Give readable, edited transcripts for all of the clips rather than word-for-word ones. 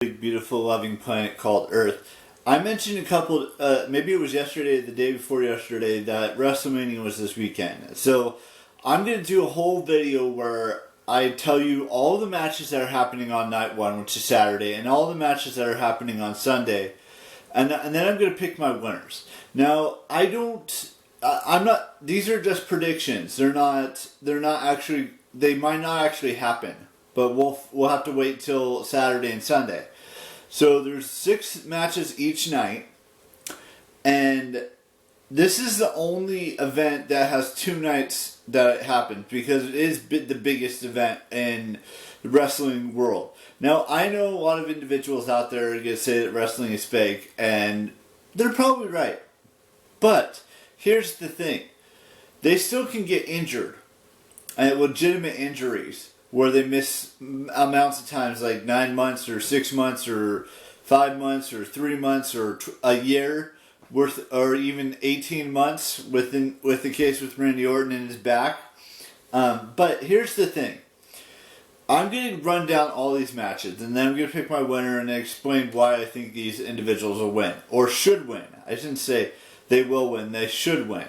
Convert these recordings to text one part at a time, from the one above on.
big, beautiful, loving planet called Earth. I mentioned a couple, maybe it was yesterday, the day before yesterday, that WrestleMania was this weekend. So I'm going to do a whole video where I tell you all the matches that are happening on night one, which is Saturday, and all the matches that are happening on Sunday. And then I'm going to pick my winners. Now, I'm not, these are just predictions. They're not actually, they might not actually happen. But we'll have to wait till Saturday and Sunday. So there's 6 matches each night, and this is the only event that has 2 nights that it happens because it is the biggest event in the wrestling world. Now I know a lot of individuals out there are going to say that wrestling is fake, and they're probably right. But here's the thing: they still can get injured, and legitimate injuries, where they miss amounts of times like 9 months or 6 months or 5 months or 3 months or a year worth, or even 18 months with the case with Randy Orton in his back. But here's the thing. I'm going to run down all these matches, and then I'm going to pick my winner and explain why I think these individuals will win, or should win. I shouldn't say they will win, they should win.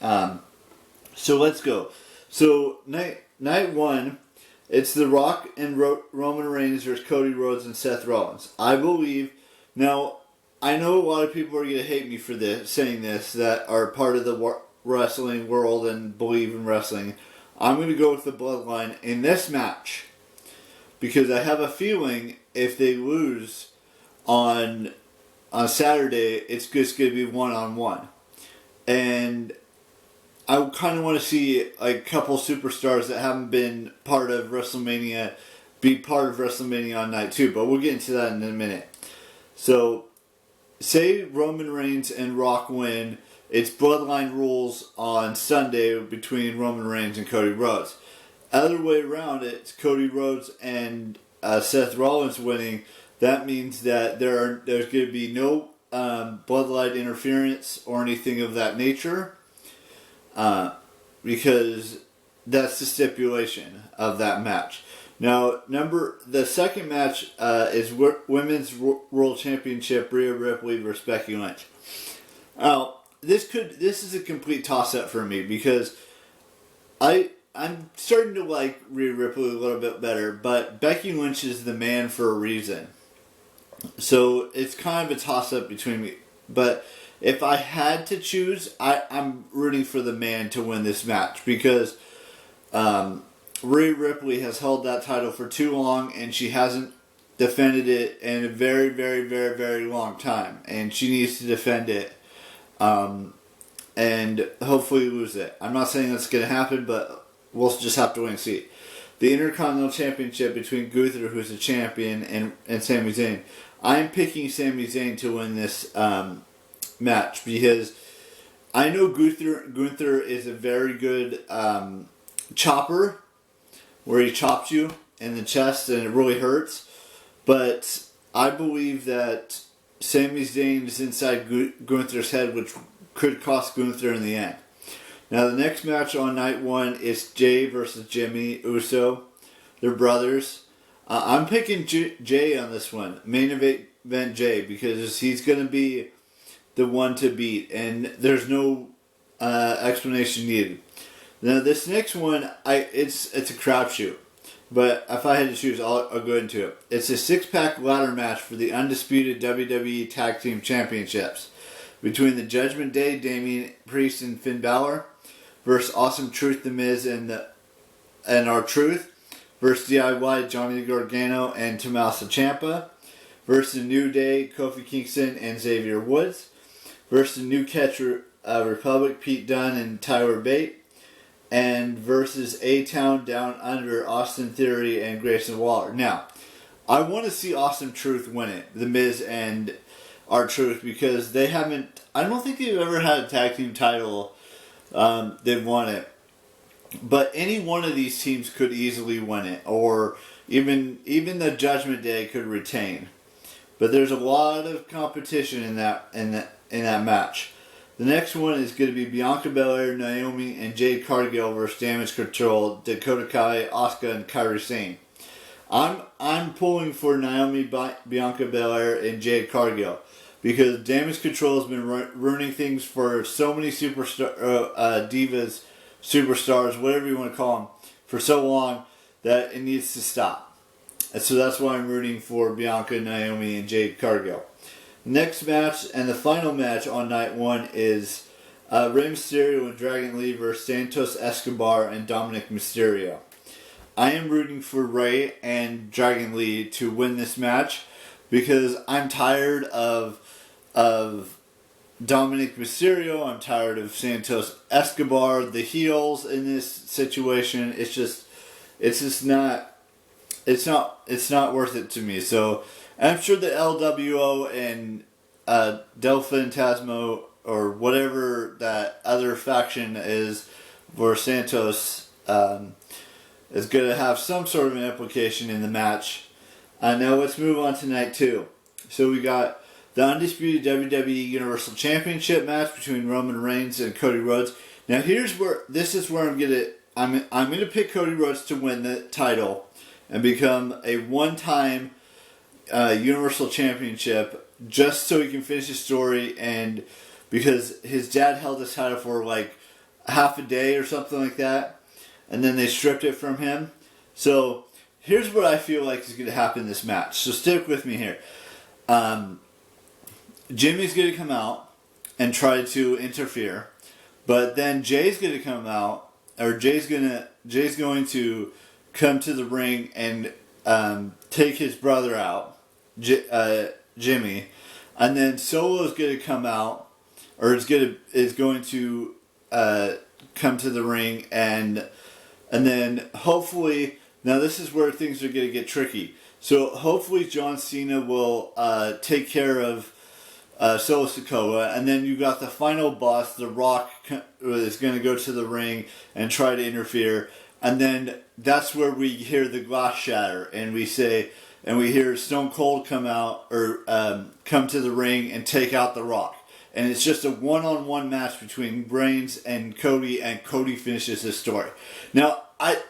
So let's go. So Night 1, it's The Rock and Roman Reigns versus Cody Rhodes and Seth Rollins. I believe, now, I know a lot of people are going to hate me for this, saying this, that are part of the wrestling world and believe in wrestling. I'm going to go with the Bloodline in this match, because I have a feeling if they lose on Saturday, it's just going to be one-on-one. And I kind of want to see a couple superstars that haven't been part of WrestleMania be part of WrestleMania on night 2, but we'll get into that in a minute. So, say Roman Reigns and Rock win, it's Bloodline rules on Sunday between Roman Reigns and Cody Rhodes. Other way around, it's Cody Rhodes and Seth Rollins winning. That means that there's going to be no Bloodline interference or anything of that nature. Because that's the stipulation of that match. Now, the second match is Women's World Championship, Rhea Ripley versus Becky Lynch. Now, this is a complete toss-up for me because I'm starting to like Rhea Ripley a little bit better, but Becky Lynch is the man for a reason. So it's kind of a toss-up between me, but if I had to choose, I'm rooting for the man to win this match because Rhea Ripley has held that title for too long, and she hasn't defended it in a very, very, very, very long time. And she needs to defend it and hopefully lose it. I'm not saying that's going to happen, but we'll just have to wait and see. The Intercontinental Championship between Gunther, who's a champion, and Sami Zayn. I'm picking Sami Zayn to win this match because I know Gunther is a very good chopper where he chops you in the chest and it really hurts, but I believe that Sami Zayn is inside Gunther's head, which could cost Gunther in the end. Now the next match on night 1 is Jay versus Jimmy Uso. They're brothers. I'm picking Jay on this one, main event Jay, because he's going to be the one to beat, and there's no explanation needed. Now this next one, it's a crapshoot, but if I had to choose, I'll go into it. It's a 6-pack ladder match for the undisputed WWE Tag Team Championships between the Judgment Day, Damian Priest and Finn Balor, versus Awesome Truth, The Miz and R-Truth, versus DIY, Johnny Gargano and Tommaso Ciampa, versus New Day, Kofi Kingston and Xavier Woods, versus New Catch Republic, Pete Dunne and Tyler Bate, and versus A-Town Down Under, Austin Theory and Grayson Waller. Now, I want to see Awesome Truth win it, The Miz and R-Truth, because I don't think they've ever had a tag team title. They've won it. But any one of these teams could easily win it, or even the Judgment Day could retain. But there's a lot of competition in that match. The next one is going to be Bianca Belair, Naomi, and Jade Cargill versus Damage Control, Dakota Kai, Asuka, and Kairi Sane. I'm pulling for Naomi, Bianca Belair, and Jade Cargill because Damage Control has been ruining things for so many divas, superstars, whatever you want to call them, for so long that it needs to stop. And so that's why I'm rooting for Bianca, Naomi, and Jade Cargill. Next match and the final match on night one is Rey Mysterio and Dragon Lee versus Santos Escobar and Dominic Mysterio. I am rooting for Rey and Dragon Lee to win this match because I'm tired of Dominic Mysterio. I'm tired of Santos Escobar, the heels in this situation. It's not worth it to me. So I'm sure the LWO and Del Fantasma or whatever that other faction is for Santos is going to have some sort of an implication in the match. Now let's move on to night two. So we got the undisputed WWE Universal Championship match between Roman Reigns and Cody Rhodes. Now this is where I'm gonna pick Cody Rhodes to win the title and become a one-time Universal Championship just so he can finish his story, and because his dad held this title for like half a day or something like that, and then they stripped it from him. So here's what I feel like is going to happen in this match. So stick with me here. Jimmy's going to come out and try to interfere, but then Jay's going to come out, or Jay's going to come to the ring and take his brother out, Jimmy, and then Solo's going to come out, or is going to come to the ring, and then hopefully, now this is where things are going to get tricky. So hopefully John Cena will take care of Solo Sikoa, and then you got the final boss, The Rock, is going to go to the ring and try to interfere, and then that's where we hear the glass shatter, and we hear Stone Cold come out or come to the ring and take out The Rock, and it's just a one-on-one match between Reigns and Cody finishes his story. Now,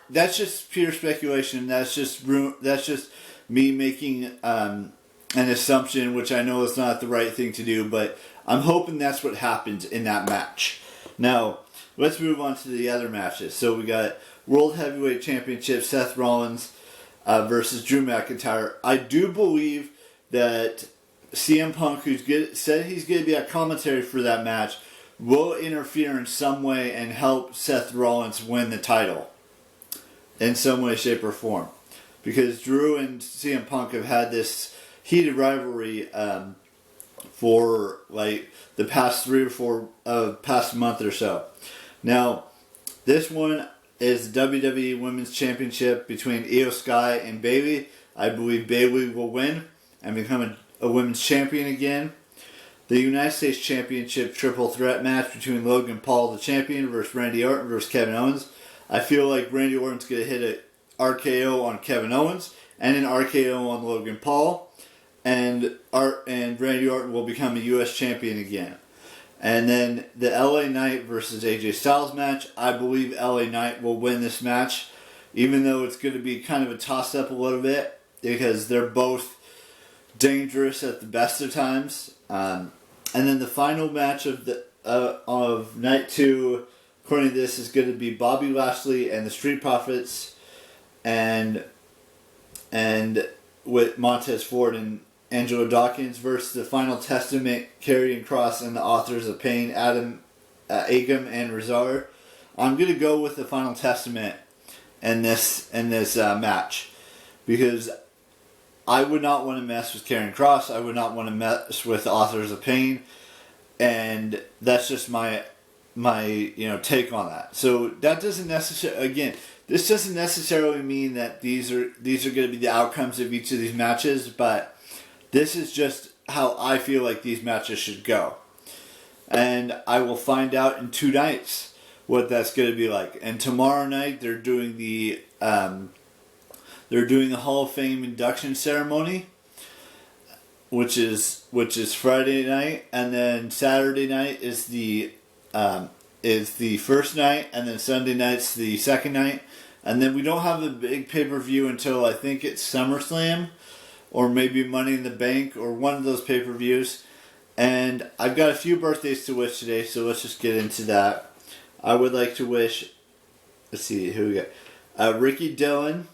that's just pure speculation. That's just me making an assumption, which I know is not the right thing to do, but I'm hoping that's what happens in that match. Now, let's move on to the other matches. So we got World Heavyweight Championship, Seth Rollins versus Drew McIntyre. I do believe that CM Punk, said he's going to be at commentary for that match, will interfere in some way and help Seth Rollins win the title in some way, shape, or form. Because Drew and CM Punk have had this heated rivalry for like the past 3 or 4 past month or so. Now, this one is the WWE Women's Championship between Io Sky and Bayley. I believe Bayley will win and become a women's champion again. The United States Championship triple threat match between Logan Paul, the champion, versus Randy Orton versus Kevin Owens. I feel like Randy Orton's going to hit an RKO on Kevin Owens and an RKO on Logan Paul, and Randy Orton will become a U.S. champion again. And then the LA Knight versus AJ Styles match. I believe LA Knight will win this match, even though it's going to be kind of a toss-up a little bit, because they're both dangerous at the best of times. And then the final match of night 2, according to this, is going to be Bobby Lashley and the Street Profits, and with Montez Ford and Angelo Dawkins versus the Final Testament, Karrion Kross and the Authors of Pain, Agam and Rezar. I'm going to go with the Final Testament in this match, because I would not want to mess with Karrion Kross. I would not want to mess with the Authors of Pain, and that's just my take on that. So that doesn't necessarily, again, this doesn't necessarily mean that these are going to be the outcomes of each of these matches, but this is just how I feel like these matches should go. And I will find out in 2 nights what that's going to be like. And tomorrow night they're doing the Hall of Fame induction ceremony, which is Friday night, and then Saturday night is the first night, and then Sunday night's the second night, And then we don't have a big pay-per-view until I think it's SummerSlam or maybe Money in the Bank or one of those pay-per-views. And I've got a few birthdays to wish today, so let's just get into that. I would like to wish, let's see, who we got? Ricky Dillon,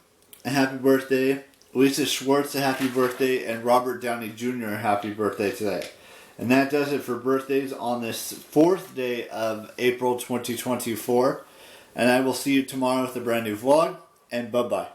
a happy birthday. Lisa Schwartz, a happy birthday. And Robert Downey Jr., a happy birthday today. And that does it for birthdays on this 4th day of April 2024. And I will see you tomorrow with a brand new vlog. And bye-bye.